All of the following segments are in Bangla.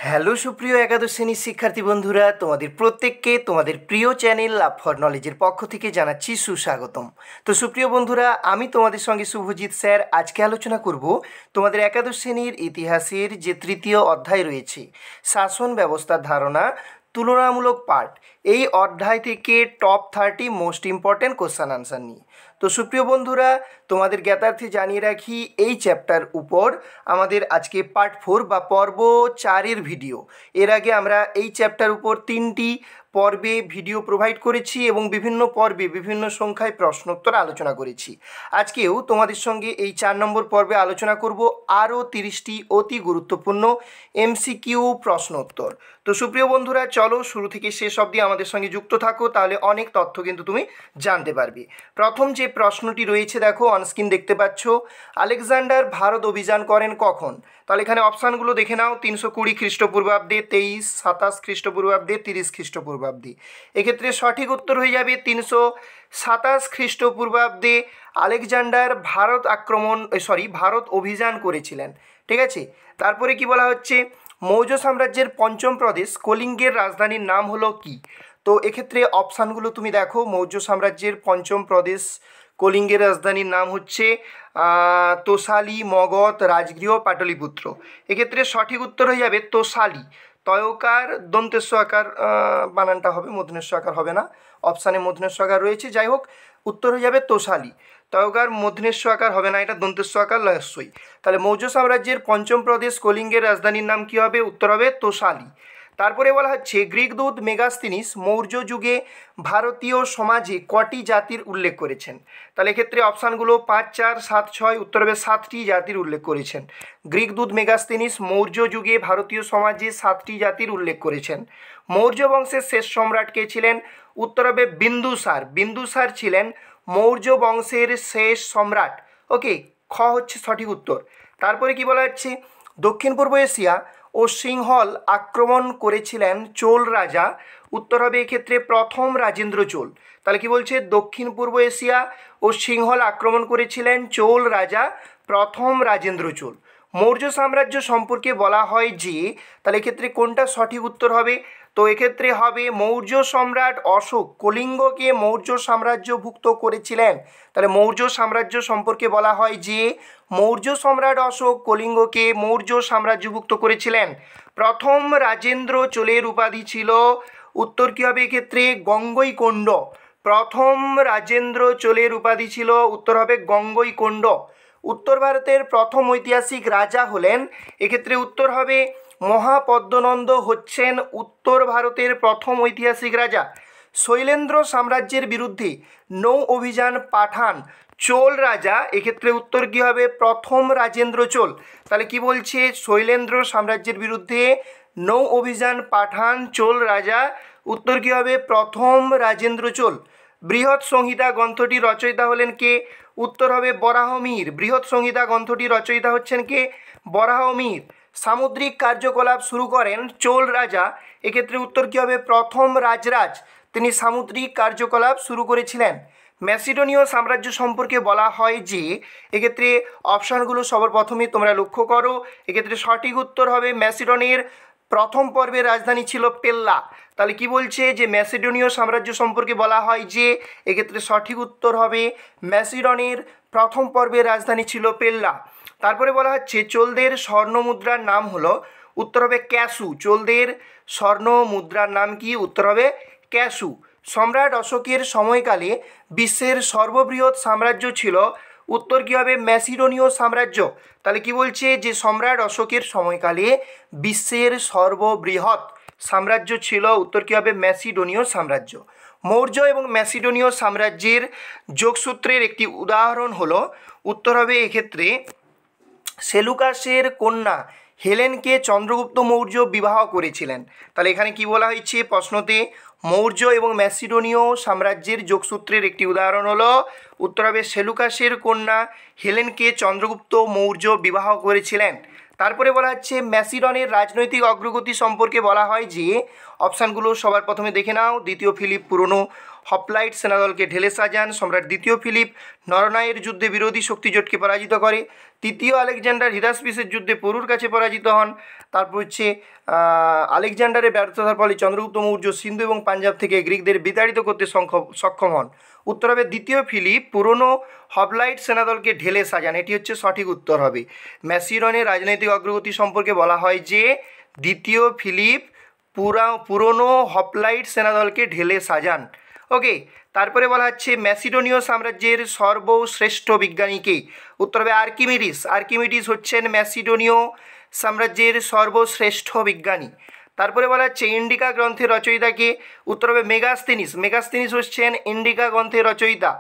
হ্যালো সুপ্রিয় একাদশ শ্রেণীর শিক্ষার্থী বন্ধুরা, তোমাদের প্রত্যেককে তোমাদের প্রিয় চ্যানেল লাভ ফর নলেজের পক্ষ থেকে জানাচ্ছি সুস্বাগতম। তো সুপ্রিয় বন্ধুরা, আমি তোমাদের সঙ্গে শুভজিৎ স্যার আজকে আলোচনা করব তোমাদের একাদশ শ্রেণীর ইতিহাসের যে তৃতীয় অধ্যায় রয়েছে, শাসন ব্যবস্থার ধারণা তুলনামূলক পার্ট। এই অধ্যায় থেকে top 30 most important question answer নিয়ে। তো সুপ্রিয় বন্ধুরা, তোমাদের জ্ঞাতার্থে জানিয়ে রাখি, এই চ্যাপ্টার উপর আমাদের আজকে পার্ট 4 বা পর্ব 4-এর ভিডিও। এর আগে আমরা এই চ্যাপ্টার উপর 3টি পর্বে ভিডিও প্রোভাইড করেছি এবং বিভিন্ন পর্বে বিভিন্ন সংখ্যায় প্রশ্নোত্তর আলোচনা করেছি। আজকেও তোমাদের সঙ্গে এই 4 নম্বর পর্বে আলোচনা করব আরও 30টি অতি গুরুত্বপূর্ণ MCQ প্রশ্নোত্তর। তো সুপ্রিয় বন্ধুরা, চলো শুরু থেকে শেষ অবধি আমাদের সঙ্গে যুক্ত থাকো, তাহলে অনেক তথ্য কিন্তু তুমি জানতে পারবে। প্রথম যে প্রশ্নটি রয়েছে, দেখো অনস্ক্রিন দেখতে পাচ্ছ, আলেকজান্ডার ভারত অভিযান করেন কখন? তাহলে এখানে অপশানগুলো দেখে নাও। 320 খ্রিস্টপূর্বাব্দে, 23, 27 খ্রিস্টপূর্বাব্দে, 30 খ্রিস্টপূর্বাব্দে। এক্ষেত্রে সঠিক উত্তর হয়ে যাবে 327 খ্রিস্টপূর্বাব্দে আলেকজান্ডার ভারত অভিযান করেছিলেন। ঠিক আছে, তারপরে কি বলা হচ্ছে, মৌর্য সাম্রাজ্যের পঞ্চম প্রদেশ কলিঙ্গের রাজধানীর নাম হলো কি? তো এক্ষেত্রে অপশানগুলো তুমি দেখো। মৌর্য সাম্রাজ্যের পঞ্চম প্রদেশ কলিঙ্গের রাজধানীর নাম হচ্ছে তোসালি, মগধ, রাজগৃহ, পাটলিপুত্র। এক্ষেত্রে সঠিক উত্তর হয়ে যাবে তোসালি। তয়কার দন্তেস্ব আকার বানানটা হবে, মূর্ধন্য আকার হবে না। অপশানে মূর্ধন্য আকার রয়েছে, যাই হোক উত্তর হয়ে যাবে তোসালি। তয়কার মূর্ধন্য আকার হবে না, এটা দন্তেস্ব আকার লয়স্বই। তাহলে মৌর্য সাম্রাজ্যের পঞ্চম প্রদেশ কলিঙ্গের রাজধানীর নাম কি হবে? উত্তর হবে তোসালি। তারপরে বলা হচ্ছে, গ্রিক দূত মেগাস্তিনিস মৌর্য যুগে ভারতীয় সমাজে কটি জাতির উল্লেখ করেছেন? তাহলে এক্ষেত্রে অপশানগুলো 5, 4, 7, 6, উত্তর হবে 7টি জাতির উল্লেখ করেছেন। গ্রিক দূত মেগাস্তিনিস মৌর্য যুগে ভারতীয় সমাজে 7টি জাতির উল্লেখ করেছেন। মৌর্য বংশের শেষ সম্রাট কে ছিলেন? উত্তর হবে বিন্দুসার। বিন্দুসার ছিলেন মৌর্য বংশের শেষ সম্রাট। ওকে, খ হচ্ছে সঠিক উত্তর। তারপরে কি বলা হচ্ছে, দক্ষিণ পূর্ব এশিয়া ও সিংহল আক্রমণ করেছিলেন চোল রাজা? উত্তর হবে এক্ষেত্রে প্রথম রাজেন্দ্র চোল। তাহলে কি বলছে, দক্ষিণ পূর্ব এশিয়া ও সিংহল আক্রমণ করেছিলেন চোল রাজা প্রথম রাজেন্দ্র চোল। মৌর্য সাম্রাজ্য সম্পর্কে বলা হয় যে, তাহলে এক্ষেত্রে কোনটা সঠিক উত্তর হবে? তো এক্ষেত্রে হবে মৌর্য সম্রাট অশোক কলিঙ্গকে মৌর্য সাম্রাজ্যভুক্ত করেছিলেন। তাহলে মৌর্য সাম্রাজ্য সম্পর্কে বলা হয় যে, মৌর্য সম্রাট অশোক কলিঙ্গকে মৌর্য সাম্রাজ্যভুক্ত করেছিলেন। প্রথম রাজেন্দ্র চোলের উপাধি ছিল, উত্তর কী হবে এক্ষেত্রে? গঙ্গৈকোণ্ড। প্রথম রাজেন্দ্র চোলের উপাধি ছিল, উত্তর হবে গঙ্গৈকোণ্ড। উত্তর ভারতের প্রথম ঐতিহাসিক রাজা হলেন, এক্ষেত্রে উত্তর হবে মহাপদ্মনন্দ হচ্ছেন উত্তর ভারতের প্রথম ঐতিহাসিক রাজা। শৈলেন্দ্র সাম্রাজ্যের বিরুদ্ধে নৌ অভিযান পাঠান চোল রাজা, এক্ষেত্রে উত্তর কী হবে? প্রথম রাজেন্দ্র চোল। তাহলে কি বলছে, শৈলেন্দ্র সাম্রাজ্যের বিরুদ্ধে নৌ অভিযান পাঠান চোল রাজা, উত্তর কী হবে? প্রথম রাজেন্দ্র চোল। বৃহৎ সংহিতা গ্রন্থটি রচয়িতা হলেন কে? উত্তর হবে বরাহমিহির। বৃহৎ সংহিতা গ্রন্থটি রচয়িতা হচ্ছেন কে? বরাহমিহির। সামুদ্রিক কার্যকলাপ শুরু করেন চোল রাজা, এক্ষেত্রে উত্তর কী হবে? প্রথম রাজরাজ, তিনি সামুদ্রিক কার্যকলাপ শুরু করেছিলেন। ম্যাসিডোনীয় সাম্রাজ্য সম্পর্কে বলা হয় যে, এক্ষেত্রে অপশানগুলো সবার প্রথমে তোমরা লক্ষ্য করো। এক্ষেত্রে সঠিক উত্তর হবে ম্যাসিডনের প্রথম পর্বের রাজধানী ছিল পেল্লা। তাহলে কি বলছে যে ম্যাসিডোনীয় সাম্রাজ্য সম্পর্কে বলা হয় যে, এক্ষেত্রে সঠিক উত্তর হবে ম্যাসিডনের প্রথম পর্বের রাজধানী ছিল পেল্লা। তারপরে বলা হচ্ছে, চোলদের স্বর্ণ মুদ্রার নাম হলো, উত্তর হবে ক্যাসু। চোলদের স্বর্ণ মুদ্রার নাম কি? উত্তর হবে ক্যাসু। সম্রাট অশোকের সময়কালে বিশ্বের সর্ববৃহৎ সাম্রাজ্য ছিল, উত্তর কী হবে? ম্যাসিডোনীয় সাম্রাজ্য। তাহলে কি বলছে যে সম্রাট অশোকের সময়কালে বিশ্বের সর্ববৃহৎ সাম্রাজ্য ছিল, উত্তর কী হবে? ম্যাসিডোনীয় সাম্রাজ্য। মৌর্য এবং ম্যাসিডোনীয় সাম্রাজ্যের যোগসূত্রের একটি উদাহরণ হলো, উত্তর হবে এক্ষেত্রে সেলুকাসের কন্যা হেলেনকে চন্দ্রগুপ্ত মৌর্য বিবাহ করেছিলেন। তাহলে এখানে কি বলা হয়েছে প্রশ্নতে, মৌর্য এবং ম্যাসিডোনীয় সাম্রাজ্যের যোগসূত্রের একটি উদাহরণ হলো, উত্তর হবে সেলুকাসের কন্যা হেলেনকে চন্দ্রগুপ্ত মৌর্য বিবাহ করেছিলেন। তারপরে বলা হচ্ছে, ম্যাসিডনের রাজনৈতিক অগ্রগতি সম্পর্কে বলা হয় যে, অপশানগুলো সবার প্রথমে দেখে নাও। দ্বিতীয় ফিলিপ পুরনো হপলাইট সেনাদলকে ঢেলে সাজান। সম্রাট দ্বিতীয় ফিলিপ নরনাইয়ের যুদ্ধে বিরোধী শক্তিজোটকে পরাজিত করে। তৃতীয় আলেকজান্ডার হিরাসপিসের যুদ্ধে পরুর কাছে পরাজিত হন। তারপর হচ্ছে আলেকজান্ডারের ব্যর্থতার ফলে চন্দ্রগুপ্ত মৌর্য সিন্ধু এবং পাঞ্জাব থেকে গ্রিকদের বিতাড়িত করতে সক্ষম হন। উত্তর হবে দ্বিতীয় ফিলিপ পুরনো হপলাইট সেনাদলকে ঢেলে সাজান, এটি হচ্ছে সঠিক উত্তর হবে। ম্যাসিডনের রাজনৈতিক অগ্রগতি সম্পর্কে বলা হয় যে দ্বিতীয় ফিলিপ পুরনো হপলাইট সেনাদলকে ঢেলে সাজান। ওকে, তারপরে বলা হচ্ছে ম্যাসিডোনীয় সাম্রাজ্যের সর্বশ্রেষ্ঠ বিজ্ঞানীকে। উত্তর হবে আর্কিমিডিস। আর্কিমিডিস হচ্ছেন ম্যাসিডোনীয় সাম্রাজ্যের সর্বশ্রেষ্ঠ বিজ্ঞানী। তারপরে বলা হচ্ছে ইন্ডিকা গ্রন্থের রচয়িতাকে। উত্তর হবে মেগাস্তিনিস। মেগাস্তিনিস হচ্ছেন ইন্ডিকা গ্রন্থের রচয়িতা।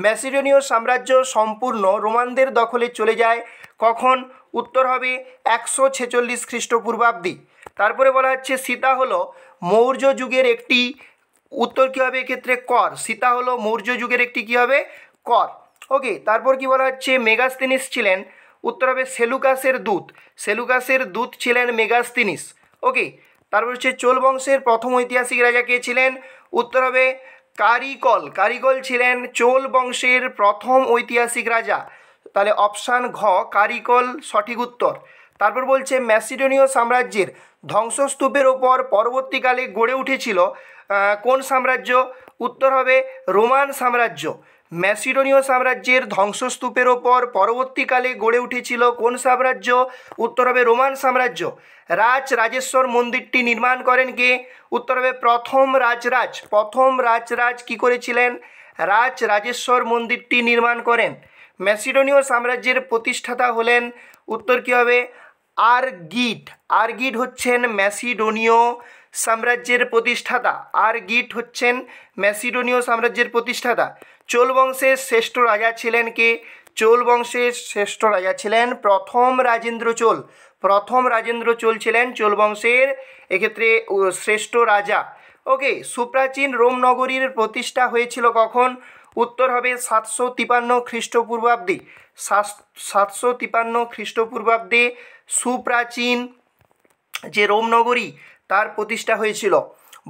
ম্যাসিডোনীয় সাম্রাজ্য সম্পূর্ণ রোমানদের দখলে চলে যায় কখন? উত্তর হবে 146 খ্রিস্টপূর্বাব্দে। তারপরে বলা হচ্ছে সীতা হলো মৌর্য যুগের একটি, উত্তর কী হবে এক্ষেত্রে? কর। সীতা হলো মৌর্য যুগের একটি কী হবে? কর। ওকে, তারপর কি বলা হচ্ছে মেগাস্তিনিস ছিলেন, উত্তর হবে সেলুকাসের দূত। সেলুকাসের দূত ছিলেন মেগাস্তিনিস। ওকে, তারপর হচ্ছে চোল বংশের প্রথম ঐতিহাসিক রাজা কে ছিলেন? উত্তর হবে কারিকল। কারিকল ছিলেন চোল বংশের প্রথম ঐতিহাসিক রাজা। তাহলে অপশান ঘ কারিকল সঠিক উত্তর। তারপর বলছে ম্যাসিডোনীয় সাম্রাজ্যের ধ্বংসস্তূপের ওপর পরবর্তীকালে গড়ে উঠেছিল কোন সাম্রাজ্য? উত্তর হবে রোমান সাম্রাজ্য। ম্যাসিডোনীয় সাম্রাজ্যের ধ্বংসস্তূপের ওপর পরবর্তীকালে গড়ে উঠেছিল কোন সাম্রাজ্য? উত্তর হবে রোমান সাম্রাজ্য। রাজেশ্বর মন্দিরটি নির্মাণ করেন কে? উত্তর হবে প্রথম রাজরাজ। প্রথম রাজরাজ কি করেছিলেন? রাজেশ্বর মন্দিরটি নির্মাণ করেন। ম্যাসিডোনীয় সাম্রাজ্যের প্রতিষ্ঠাতা হলেন, উত্তর কী হবে? আরগিড। আরগিড হচ্ছেন ম্যাসিডোনীয় সাম্রাজ্যের প্রতিষ্ঠাতা। আরগিড হচ্ছেন ম্যাসিডোনীয় সাম্রাজ্যের প্রতিষ্ঠাতা। চোল বংশের শ্রেষ্ঠ রাজা ছিলেন কে? চোল বংশের শ্রেষ্ঠ রাজা ছিলেন প্রথম রাজেন্দ্র চোল। প্রথম রাজেন্দ্র চোল ছিলেন চোল বংশের এক্ষেত্রে শ্রেষ্ঠ রাজা। ওকে, সুপ্রাচীন রোম নগরীর প্রতিষ্ঠা হয়েছিল কখন? উত্তর হবে 753 খ্রিস্টপূর্বাব্দে। 753 খ্রিস্টপূর্বাব্দে সুপ্রাচীন যে রোম নগরী তার প্রতিষ্ঠা হয়েছিল।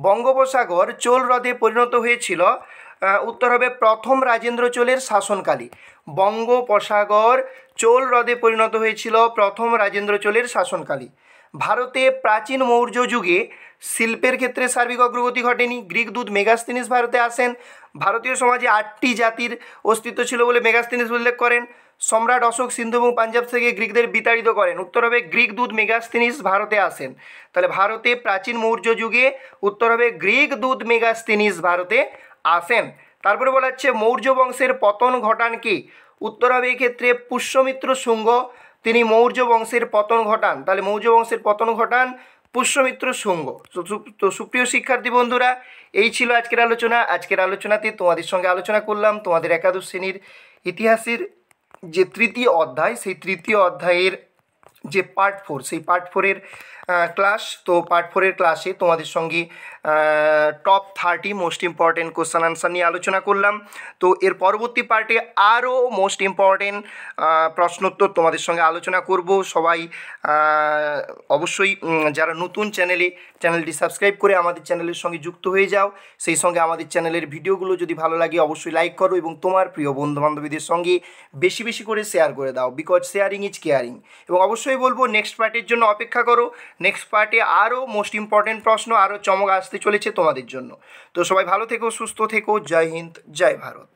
বঙ্গোপসাগর চোল হ্রদে পরিণত হয়েছিল, উত্তর হবে প্রথম রাজেন্দ্র চোলের শাসনকালে। বঙ্গোপসাগর চোল হ্রদে পরিণত হয়েছিল প্রথম রাজেন্দ্র চোলের শাসনকালে। ভারতে প্রাচীন মৌর্য যুগে শিল্পের ক্ষেত্রে সার্বিক অগ্রগতি ঘটেনি। গ্রিক দূত মেগাস্তিনিস ভারতে আসেন। ভারতীয় সমাজে 8টি জাতির অস্তিত্ব ছিল বলে মেগাস্তিনিস উল্লেখ করেন। সম্রাট অশোক সিন্ধু এবং পাঞ্জাব থেকে গ্রিকদের বিতাড়িত করেন। উত্তর হবে গ্রিক দূত মেগাস্তিনিস ভারতে আসেন। তাহলে ভারতে প্রাচীন মৌর্য যুগে উত্তর হবে গ্রিক দূত মেগাস্তিনিস ভারতে আসেন। তারপরে বলা হচ্ছে মৌর্য বংশের পতন ঘটান কি? উত্তর হবে এক্ষেত্রে পুষ্যমিত্র শুঙ্গ। তিনি মৌর্য বংশের পতন ঘটান। তাহলে মৌর্য বংশের পতন ঘটান পুষ্যমিত্র শুঙ্গ। তো সুপ্রিয় শিক্ষার্থী বন্ধুরা, এই ছিল আজকের আলোচনা। আজকের আলোচনাতে তোমাদের সঙ্গে আলোচনা করলাম তোমাদের একাদশ শ্রেণীর ইতিহাসের যে তৃতীয় অধ্যায়, সেই তৃতীয় অধ্যায়ের যে পার্ট 4, সেই পার্ট 4-এর ক্লাস। তো পার্ট 4-এর ক্লাসে তোমাদের সঙ্গে top 30 most important question answer নিয়ে আলোচনা করলাম। তো এর পরবর্তী পার্টে আরও মোস্ট ইম্পর্টেন্ট প্রশ্নোত্তর তোমাদের সঙ্গে আলোচনা করব। সবাই অবশ্যই যারা নতুন চ্যানেলটি সাবস্ক্রাইব করে আমাদের চ্যানেলের সঙ্গে যুক্ত হয়ে যাও। সেই সঙ্গে আমাদের চ্যানেলের ভিডিওগুলো যদি ভালো লাগে অবশ্যই লাইক করো এবং তোমার প্রিয় বন্ধুবান্ধবীদের সঙ্গে বেশি বেশি করে শেয়ার করে দাও, বিকজ শেয়ারিং ইজ কেয়ারিং। এবং অবশ্যই বলবো নেক্সট পার্টের জন্য অপেক্ষা করো। নেক্সট পার্টে আরও মোস্ট ইম্পর্টেন্ট প্রশ্ন, আরও চমক আসতে চলেছে তোমাদের জন্য। তো সবাই ভালো থেকো, সুস্থ থেকো। জয় হিন্দ, জয় ভারত।